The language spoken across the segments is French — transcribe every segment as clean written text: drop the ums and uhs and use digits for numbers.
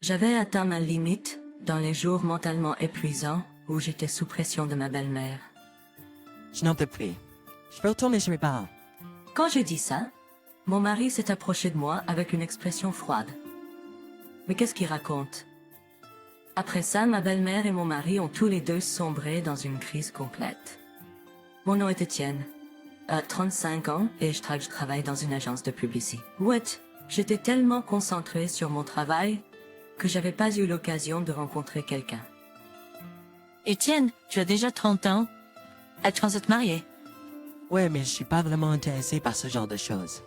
J'avais atteint ma limite dans les jours mentalement épuisants où j'étais sous pression de ma belle-mère. Je n'en peux plus. Je veux retourner chez mes parents. Quand j'ai dit ça, mon mari s'est approché de moi avec une expression froide. Mais qu'est-ce qu'il raconte? Après ça, ma belle-mère et mon mari ont tous les deux sombré dans une crise complète. Mon nom est Étienne, à 35 ans, et je travaille dans une agence de publicité. J'étais tellement concentrée sur mon travail que j'avais pas eu l'occasion de rencontrer quelqu'un. Étienne, tu as déjà 30 ans. Est-ce qu'on s'est marié? Ouais, mais je suis pas vraiment intéressé par ce genre de choses.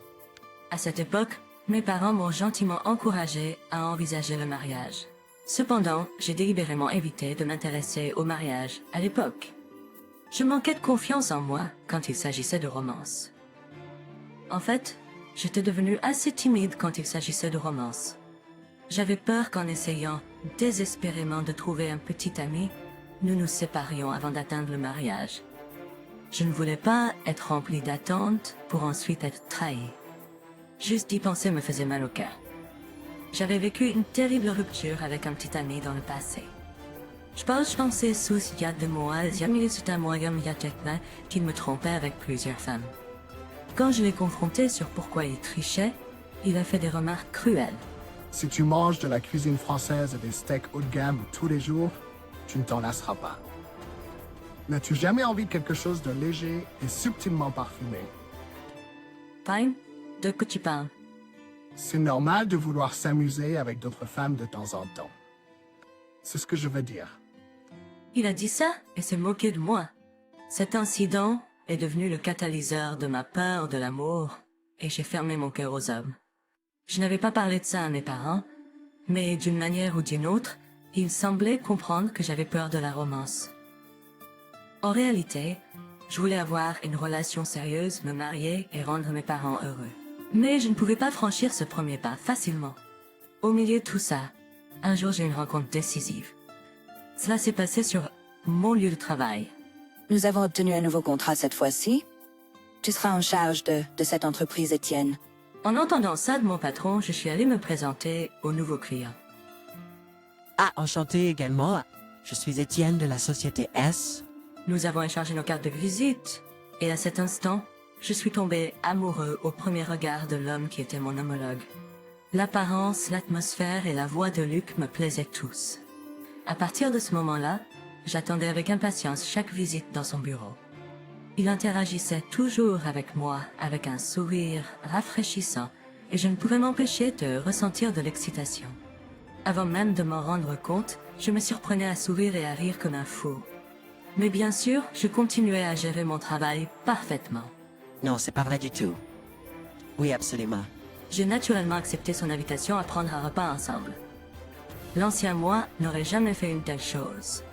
À cette époque, mes parents m'ont gentiment encouragé à envisager le mariage. Cependant, j'ai délibérément évité de m'intéresser au mariage à l'époque. Je manquais de confiance en moi quand il s'agissait de romance. En fait, j'étais devenue assez timide quand il s'agissait de romance. J'avais peur qu'en essayant désespérément de trouver un petit ami, nous nous séparions avant d'atteindre le mariage. Je ne voulais pas être remplie d'attentes pour ensuite être trahie. Juste d'y penser me faisait mal au cœur. J'avais vécu une terrible rupture avec un petit ami dans le passé. Je pensais sous yad de moi, qu'il me trompait avec plusieurs femmes. Quand je l'ai confronté sur pourquoi il trichait, il a fait des remarques cruelles. Si tu manges de la cuisine française et des steaks haut de gamme tous les jours, tu ne t'en lasseras pas. N'as-tu jamais envie de quelque chose de léger et subtilement parfumé? Fine, de quoi tu parles? C'est normal de vouloir s'amuser avec d'autres femmes de temps en temps. C'est ce que je veux dire. Il a dit ça et s'est moqué de moi. Cet incident est devenu le catalyseur de ma peur de l'amour et j'ai fermé mon cœur aux hommes. Je n'avais pas parlé de ça à mes parents, mais d'une manière ou d'une autre, ils semblaient comprendre que j'avais peur de la romance. En réalité, je voulais avoir une relation sérieuse, me marier et rendre mes parents heureux. Mais je ne pouvais pas franchir ce premier pas facilement. Au milieu de tout ça, un jour j'ai eu une rencontre décisive. Cela s'est passé sur mon lieu de travail. Nous avons obtenu un nouveau contrat cette fois-ci. Tu seras en charge de cette entreprise, Étienne. En entendant ça de mon patron, je suis allée me présenter au nouveau client. Ah, enchanté également. Je suis Étienne de la société S. Nous avons échangé nos cartes de visite, et à cet instant, je suis tombé amoureux au premier regard de l'homme qui était mon homologue. L'apparence, l'atmosphère et la voix de Luc me plaisaient tous. À partir de ce moment-là, j'attendais avec impatience chaque visite dans son bureau. Il interagissait toujours avec moi avec un sourire rafraîchissant et je ne pouvais m'empêcher de ressentir de l'excitation. Avant même de m'en rendre compte, je me surprenais à sourire et à rire comme un fou. Mais bien sûr, je continuais à gérer mon travail parfaitement. Non, c'est pas vrai du tout. Oui, absolument. J'ai naturellement accepté son invitation à prendre un repas ensemble. L'ancien moi n'aurait jamais fait une telle chose.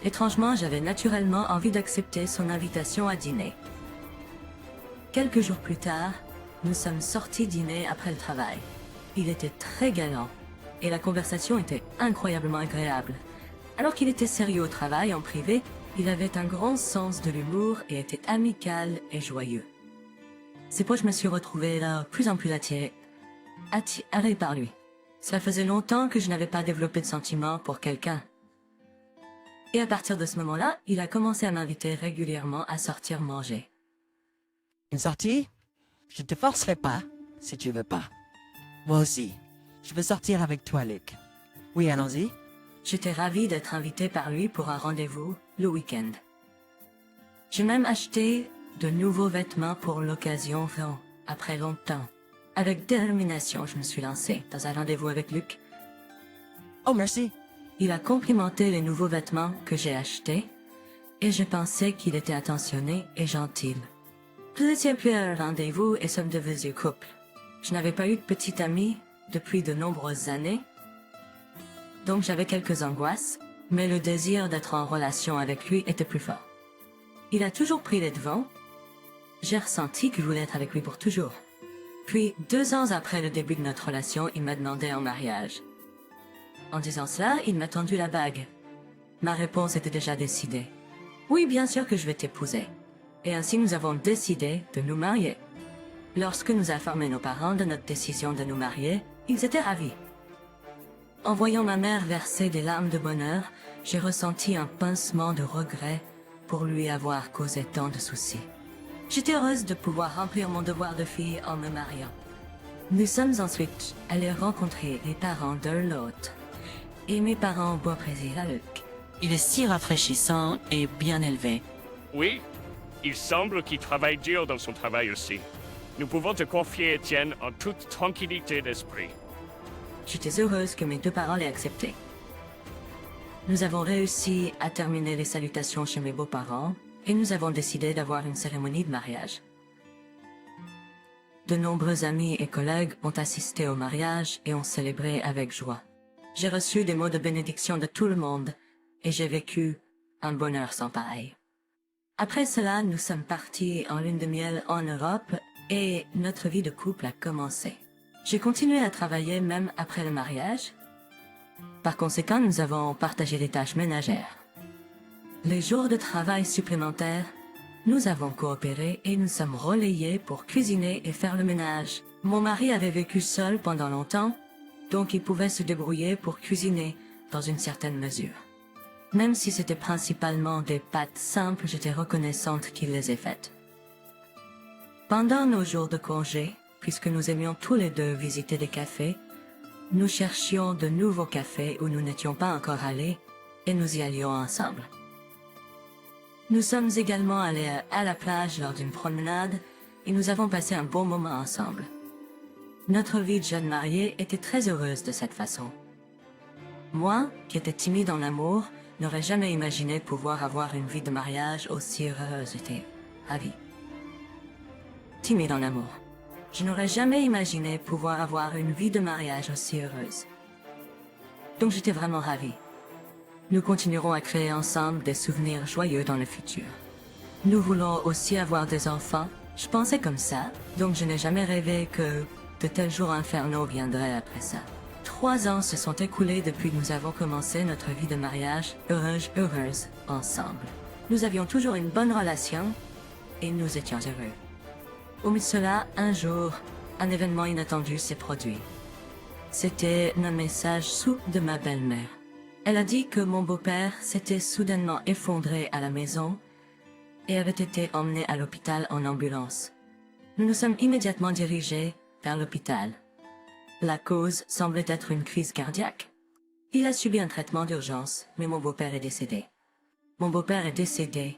Étrangement, j'avais naturellement envie d'accepter son invitation à dîner. Quelques jours plus tard, nous sommes sortis dîner après le travail. Il était très galant et la conversation était incroyablement agréable. Alors qu'il était sérieux au travail en privé, il avait un grand sens de l'humour et était amical et joyeux. C'est pourquoi je me suis retrouvée là plus en plus attirée par lui. Cela faisait longtemps que je n'avais pas développé de sentiments pour quelqu'un. Et à partir de ce moment-là, il a commencé à m'inviter régulièrement à sortir manger. Une sortie? Je te forcerai pas, si tu veux pas. Moi aussi. Je veux sortir avec toi, Luc. Oui, allons-y. J'étais ravie d'être invitée par lui pour un rendez-vous le week-end. J'ai même acheté de nouveaux vêtements pour l'occasion, après longtemps. Avec détermination, je me suis lancée dans un rendez-vous avec Luc. Oh, merci. Il a complimenté les nouveaux vêtements que j'ai achetés et je pensais qu'il était attentionné et gentil. Nous étions plus à un rendez-vous et sommes devenus couple. Je n'avais pas eu de petite amie depuis de nombreuses années, donc j'avais quelques angoisses, mais le désir d'être en relation avec lui était plus fort. Il a toujours pris les devants. J'ai ressenti que je voulais être avec lui pour toujours. Puis, 2 ans après le début de notre relation, il m'a demandé en mariage. En disant cela, il m'a tendu la bague. Ma réponse était déjà décidée. Oui, bien sûr que je vais t'épouser. Et ainsi nous avons décidé de nous marier. Lorsque nous informé nos parents de notre décision de nous marier, ils étaient ravis. En voyant ma mère verser des larmes de bonheur, j'ai ressenti un pincement de regret pour lui avoir causé tant de soucis. J'étais heureuse de pouvoir remplir mon devoir de fille en me mariant. Nous sommes ensuite allés rencontrer les parents de l'autre. Et mes parents boivent plaisir à Luc. Il est si rafraîchissant et bien élevé. Oui, il semble qu'il travaille dur dans son travail aussi. Nous pouvons te confier Étienne en toute tranquillité d'esprit. J'étais heureuse que mes deux parents l'aient accepté. Nous avons réussi à terminer les salutations chez mes beaux-parents et nous avons décidé d'avoir une cérémonie de mariage. De nombreux amis et collègues ont assisté au mariage et ont célébré avec joie. J'ai reçu des mots de bénédiction de tout le monde et j'ai vécu un bonheur sans pareil. Après cela, nous sommes partis en lune de miel en Europe et notre vie de couple a commencé. J'ai continué à travailler même après le mariage. Par conséquent, nous avons partagé les tâches ménagères. Les jours de travail supplémentaires, nous avons coopéré et nous sommes relayés pour cuisiner et faire le ménage. Mon mari avait vécu seul pendant longtemps, donc il pouvait se débrouiller pour cuisiner dans une certaine mesure. Même si c'était principalement des pâtes simples, j'étais reconnaissante qu'il les ait faites. Pendant nos jours de congé, puisque nous aimions tous les deux visiter des cafés, nous cherchions de nouveaux cafés où nous n'étions pas encore allés et nous y allions ensemble. Nous sommes également allés à la plage lors d'une promenade et nous avons passé un bon moment ensemble. Notre vie de jeune mariée était très heureuse de cette façon. Moi, qui étais timide en amour, n'aurais jamais imaginé pouvoir avoir une vie de mariage aussi heureuse. J'étais ravie. Timide en amour. Je n'aurais jamais imaginé pouvoir avoir une vie de mariage aussi heureuse. Donc j'étais vraiment ravie. Nous continuerons à créer ensemble des souvenirs joyeux dans le futur. Nous voulons aussi avoir des enfants. Je pensais comme ça, donc je n'ai jamais rêvé que de tels jours infernaux viendraient après ça. 3 ans se sont écoulés depuis que nous avons commencé notre vie de mariage heureuse ensemble. Nous avions toujours une bonne relation et nous étions heureux. Au milieu de cela, un jour, un événement inattendu s'est produit. C'était un message sous de ma belle-mère. Elle a dit que mon beau-père s'était soudainement effondré à la maison et avait été emmené à l'hôpital en ambulance. Nous nous sommes immédiatement dirigés vers l'hôpital. La cause semblait être une crise cardiaque. Il a subi un traitement d'urgence, mais mon beau-père est décédé. Mon beau-père est décédé.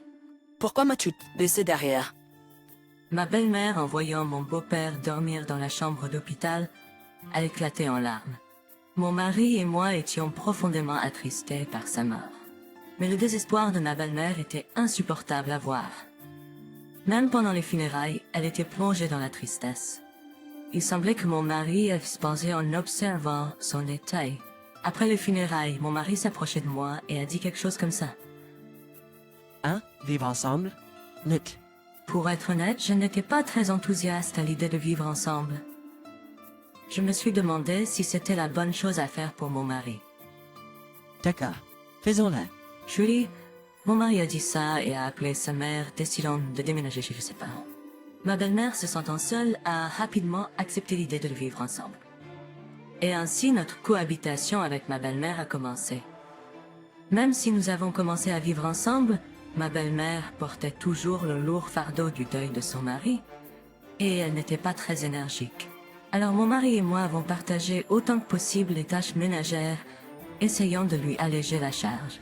Pourquoi m'as-tu laissé derrière? Ma belle-mère, en voyant mon beau-père dormir dans la chambre d'hôpital, a éclaté en larmes. Mon mari et moi étions profondément attristés par sa mort. Mais le désespoir de ma belle-mère était insupportable à voir. Même pendant les funérailles, elle était plongée dans la tristesse. Il semblait que mon mari avait pensé en observant son état. Après les funérailles, mon mari s'approchait de moi et a dit quelque chose comme ça. Hein? Vivre ensemble? Luc, Pour être honnête, je n'étais pas très enthousiaste à l'idée de vivre ensemble. Je me suis demandé si c'était la bonne chose à faire pour mon mari. d'accord. Faisons-le. Julie, mon mari a dit ça et a appelé sa mère, décidant de déménager chez ses parents. Ma belle-mère, se sentant seule, a rapidement accepté l'idée de vivre ensemble. Et ainsi, notre cohabitation avec ma belle-mère a commencé. Même si nous avons commencé à vivre ensemble, ma belle-mère portait toujours le lourd fardeau du deuil de son mari, et elle n'était pas très énergique. Alors mon mari et moi avons partagé autant que possible les tâches ménagères, essayant de lui alléger la charge.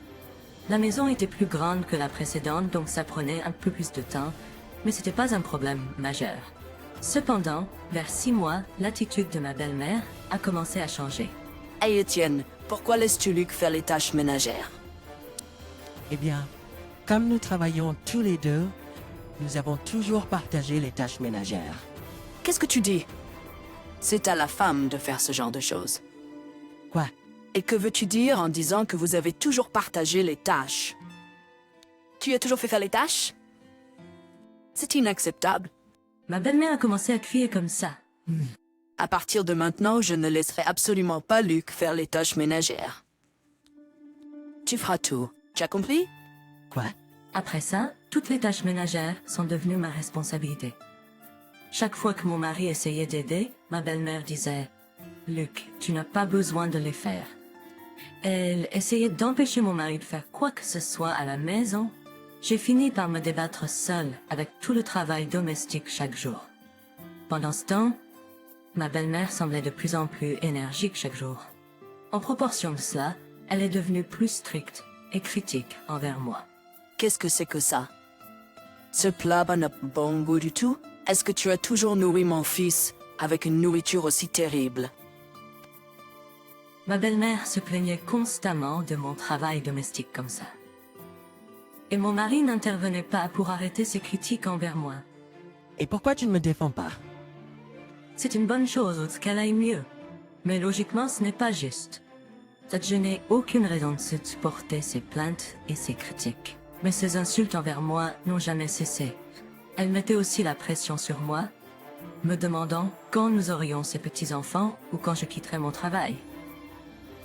La maison était plus grande que la précédente, donc ça prenait un peu plus de temps, mais c'était pas un problème majeur. Cependant, vers 6 mois, l'attitude de ma belle-mère a commencé à changer. Hey Étienne, pourquoi laisses-tu Luc faire les tâches ménagères? Eh bien, comme nous travaillons tous les deux, nous avons toujours partagé les tâches ménagères. Qu'est-ce que tu dis? C'est à la femme de faire ce genre de choses. Quoi? Et que veux-tu dire en disant que vous avez toujours partagé les tâches? Tu as toujours fait faire les tâches? C'est inacceptable. Ma belle-mère a commencé à crier comme ça. À partir de maintenant, je ne laisserai absolument pas Luc faire les tâches ménagères. Tu feras tout. Tu as compris? Quoi? Après ça, toutes les tâches ménagères sont devenues ma responsabilité. Chaque fois que mon mari essayait d'aider, ma belle-mère disait « Luc, tu n'as pas besoin de les faire. Elle essayait d'empêcher mon mari de faire quoi que ce soit à la maison. J'ai fini par me débattre seule avec tout le travail domestique chaque jour. Pendant ce temps, ma belle-mère semblait de plus en plus énergique chaque jour. En proportion de cela, elle est devenue plus stricte et critique envers moi. Qu'est-ce que c'est que ça? Ce plat n'a pas bon goût du tout? Est-ce que tu as toujours nourri mon fils avec une nourriture aussi terrible? Ma belle-mère se plaignait constamment de mon travail domestique comme ça. Et mon mari n'intervenait pas pour arrêter ses critiques envers moi. Et pourquoi tu ne me défends pas? C'est une bonne chose qu'elle aille mieux. Mais logiquement, ce n'est pas juste. Je n'ai aucune raison de supporter ses plaintes et ses critiques. Mais ses insultes envers moi n'ont jamais cessé. Elle mettait aussi la pression sur moi, me demandant quand nous aurions ces petits-enfants ou quand je quitterais mon travail.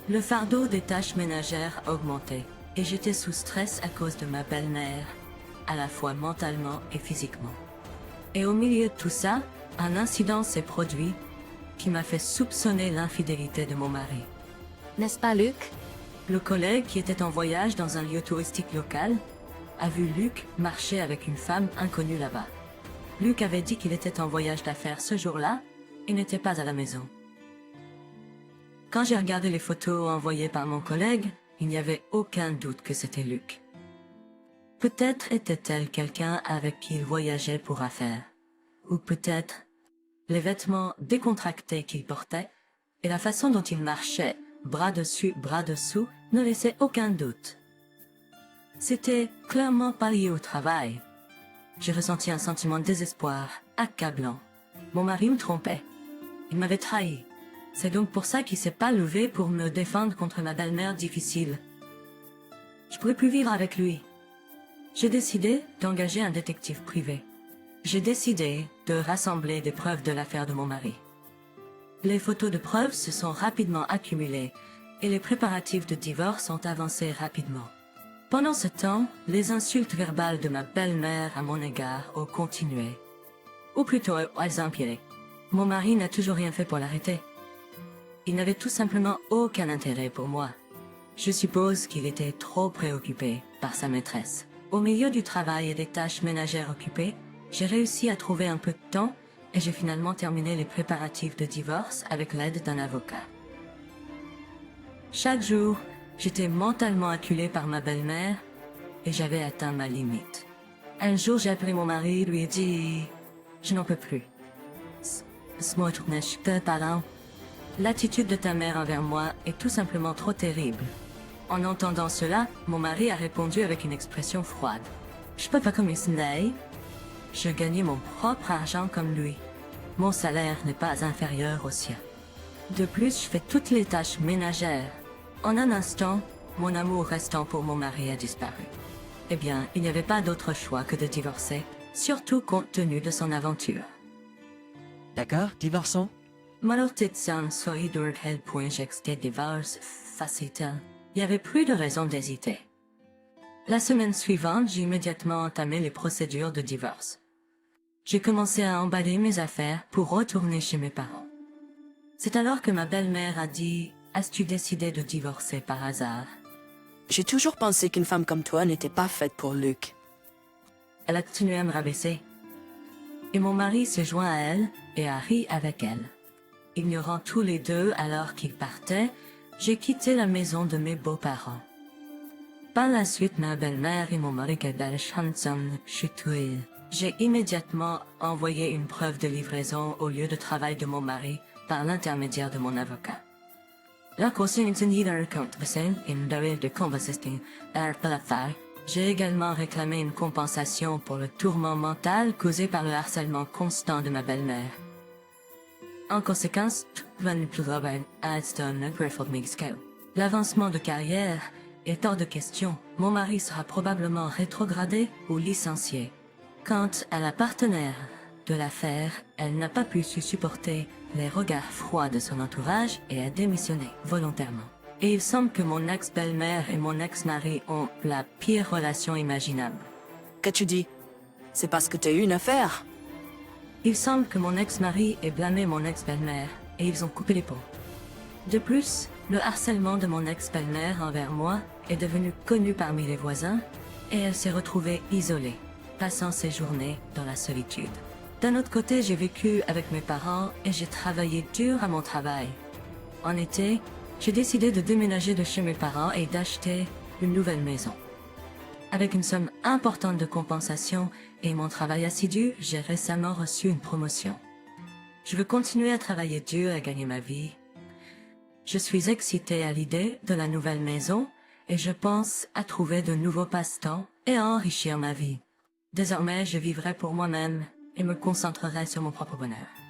Le fardeau des tâches ménagères augmentait et j'étais sous stress à cause de ma belle-mère, à la fois mentalement et physiquement. Et au milieu de tout ça, un incident s'est produit qui m'a fait soupçonner l'infidélité de mon mari. N'est-ce pas, Luc? Le collègue qui était en voyage dans un lieu touristique local a vu Luc marcher avec une femme inconnue là-bas. Luc avait dit qu'il était en voyage d'affaires ce jour-là et n'était pas à la maison. Quand j'ai regardé les photos envoyées par mon collègue, il n'y avait aucun doute que c'était Luc. Peut-être était-elle quelqu'un avec qui il voyageait pour affaires. Ou peut-être les vêtements décontractés qu'il portait et la façon dont il marchait, bras dessus, bras dessous, ne laissaient aucun doute. C'était clairement pas lié au travail. J'ai ressenti un sentiment de désespoir, accablant. Mon mari me trompait. Il m'avait trahi. C'est donc pour ça qu'il s'est pas levé pour me défendre contre ma belle-mère difficile. Je pourrais plus vivre avec lui. J'ai décidé d'engager un détective privé. J'ai décidé de rassembler des preuves de l'affaire de mon mari. Les photos de preuves se sont rapidement accumulées et les préparatifs de divorce ont avancé rapidement. Pendant ce temps, les insultes verbales de ma belle-mère à mon égard ont continué. Ou plutôt, elles empiéraient. Mon mari n'a toujours rien fait pour l'arrêter. Il n'avait tout simplement aucun intérêt pour moi. Je suppose qu'il était trop préoccupé par sa maîtresse. Au milieu du travail et des tâches ménagères occupées, j'ai réussi à trouver un peu de temps et j'ai finalement terminé les préparatifs de divorce avec l'aide d'un avocat. Chaque jour, j'étais mentalement acculée par ma belle-mère et j'avais atteint ma limite. Un jour, j'ai appelé mon mari et lui ai dit « Je n'en peux plus. L'attitude de ta mère envers moi est tout simplement trop terrible. » En entendant cela, mon mari a répondu avec une expression froide. « Je peux pas comme une. Je gagnais mon propre argent comme lui. Mon salaire n'est pas inférieur au sien. De plus, je fais toutes les tâches ménagères. En un instant, mon amour restant pour mon mari a disparu. Eh bien, il n'y avait pas d'autre choix que de divorcer, surtout compte tenu de son aventure. D'accord, divorçons. Malheureusement, soy dur quel point j'extais divorce facile. Il n'y avait plus de raison d'hésiter. La semaine suivante, j'ai immédiatement entamé les procédures de divorce. J'ai commencé à emballer mes affaires pour retourner chez mes parents. C'est alors que ma belle-mère a dit « As-tu décidé de divorcer par hasard ?» J'ai toujours pensé qu'une femme comme toi n'était pas faite pour Luc. Elle a continué à me rabaisser. Et mon mari s'est joint à elle et a ri avec elle. Ignorant tous les deux alors qu'ils partaient, j'ai quitté la maison de mes beaux-parents. Par la suite, ma belle-mère et mon mari j'ai immédiatement envoyé une preuve de livraison au lieu de travail de mon mari par l'intermédiaire de mon avocat. J'ai également réclamé une compensation pour le tourment mental causé par le harcèlement constant de ma belle-mère. En conséquence, l'avancement de carrière est hors de question. Mon mari sera probablement rétrogradé ou licencié. Quant à la partenaire de l'affaire, elle n'a pas pu supporter les regards froids de son entourage et a démissionné volontairement. Et il semble que mon ex-belle-mère et mon ex-mari ont la pire relation imaginable. Qu'as-tu dit? C'est parce que t'as eu une affaire? Il semble que mon ex-mari ait blâmé mon ex-belle-mère et ils ont coupé les ponts. De plus, Le harcèlement de mon ex-belle-mère envers moi est devenu connu parmi les voisins et elle s'est retrouvée isolée, passant ses journées dans la solitude. D'un autre côté, j'ai vécu avec mes parents et j'ai travaillé dur à mon travail. En été, j'ai décidé de déménager de chez mes parents et d'acheter une nouvelle maison. Avec une somme importante de compensation et mon travail assidu, j'ai récemment reçu une promotion. Je veux continuer à travailler dur et gagner ma vie. Je suis excitée à l'idée de la nouvelle maison et je pense à trouver de nouveaux passe-temps et à enrichir ma vie. Désormais, je vivrai pour moi-même et me concentrerai sur mon propre bonheur.